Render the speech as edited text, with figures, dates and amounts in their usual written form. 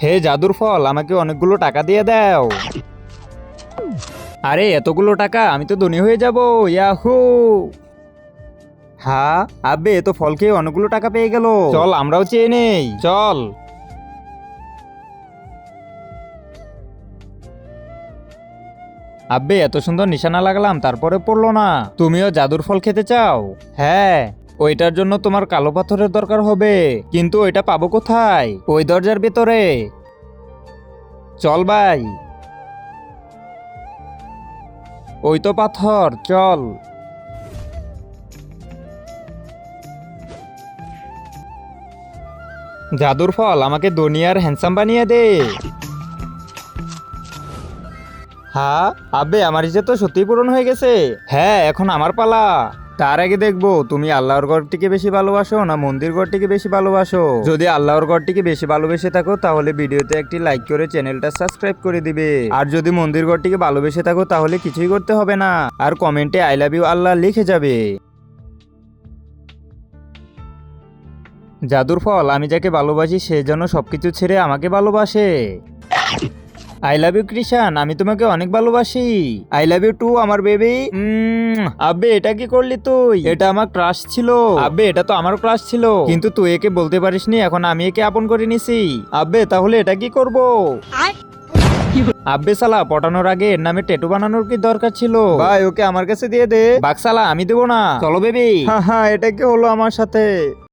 হে জাদুর ফল, আমাকে অনেকগুলো টাকা দিয়ে দাও। আরে এতগুলো টাকা, আমি তো ধনী হয়ে যাব। ইয়াহু! হ্যাঁ আব্বে, এ তো ফল খেয়ে অনেকগুলো টাকা পেয়ে গেল। চল আমরাও চেয়ে নেই, চল। আব্বে, এত সুন্দর নিশানা লাগালাম তারপরে পড়লো না। তুমিও জাদুর ফল খেতে চাও? হ্যাঁ, ওইটার জন্য তোমার কালো পাথরের দরকার হবে, কিন্তু ওইটা পাবো কোথায়? ওই দরজার ভেতরে। চল ভাই, ওই তো পাথর, চল। জাদুর ফল, আমাকে দুনিয়ার হ্যান্ডসাম বানিয়ে দে। হ্যাঁ আব্বে, আমার ইচ্ছে তো সত্যিই পূরণ হয়ে গেছে। হ্যাঁ, এখন আমার পালা। তার আগে দেখবো তুমি আল্লাহর ঘরটিকে বেশি ভালোবাসো না মন্দির ঘরটিকে বেশি ভালোবাসো। যদি আল্লাহর ঘরটিকে বেশি ভালোবেসে থাকো তাহলে ভিডিওতে একটি লাইক করে চ্যানেলটা সাবস্ক্রাইব করে দিবে। আর যদি মন্দির ঘরটিকে ভালোবেসে থাকো তাহলে কিছুই করতে হবে না, আর কমেন্টে আই লাভ ইউ আল্লাহ লিখে যাবে। জাদুর ফল, আমি যাকে ভালোবাসি সে যেন সবকিছু ছেড়ে আমাকে ভালোবাসে। আই লাভ ইউ কৃষান, আমি তোমাকে অনেক ভালোবাসি। আই লাভ ইউ টু আমার বেবি। আব্বে, এটা কি করলি তুই? এটা আমার ক্রাশ ছিল। আব্বে, এটা তো আমার ক্রাশ ছিল, কিন্তু তুই একে বলতে পারিসনি, এখন আমি একে আপন করে নিছি। আব্বে, তাহলে এটা কি করব? আব্বে সালা, পটানোর আগে এর নামে ট্যাটু বানানোর কি দরকার ছিল? ভাই, ওকে আমার কাছে দিয়ে দে। বাকসালা, আমি দেবো না। চলো বেবি। হ্যাঁ হ্যাঁ, এটা কি হলো আমার সাথে?